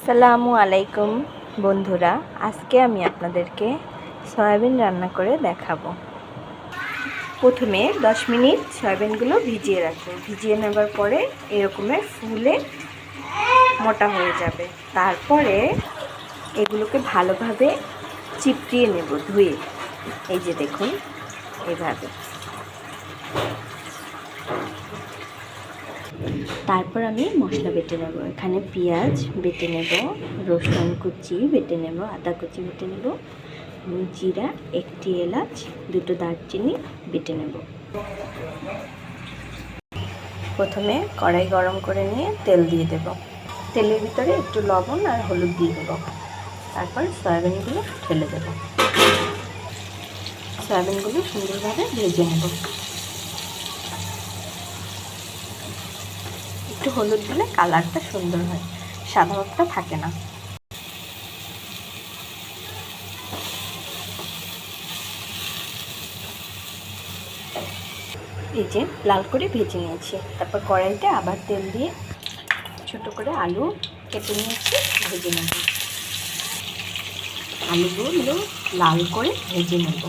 আসসালামু আলাইকুম বন্ধুরা, আজকে আমি আপনাদেরকে সয়াবিন রান্না করে দেখাবো। প্রথমে 10 মিনিট সয়াবিনগুলো ভিজিয়ে রাখবো। ভিজিয়ে নেবার পরে এরকমের ফুলে মোটা হয়ে যাবে। তারপরে এগুলোকে ভালোভাবে চিপড়িয়ে নেব ধুয়ে। এই যে দেখুন, এভাবে। তারপর আমি মশলা বেটে নেব। এখানে পেঁয়াজ বেটে নেব, রসুন কুচি বেটে নেব, আদা কুচি বেটে নেব, জিরা, একটি এলাচ, দুটো দারচিনি বেটে নেব। প্রথমে কড়াই গরম করে নিয়ে তেল দিয়ে দেব। তেলের ভিতরে একটু লবণ আর হলুদ দিয়ে দেব। তারপর সয়াবিনগুলো ঢেলে দেব। সয়াবিনগুলো সুন্দরভাবে ভেজে নেব। একটু হলুদ দিলে কালারটা সুন্দর হয়, সাদা ভাবটা থাকে না। এই যে লাল করে ভেজে নিয়েছি। তারপর কড়াইতে আবার তেল দিয়ে ছোট করে আলু কেটে নিয়েছি, ভেজে নেব। আলুগুলো লাল করে ভেজে নেব।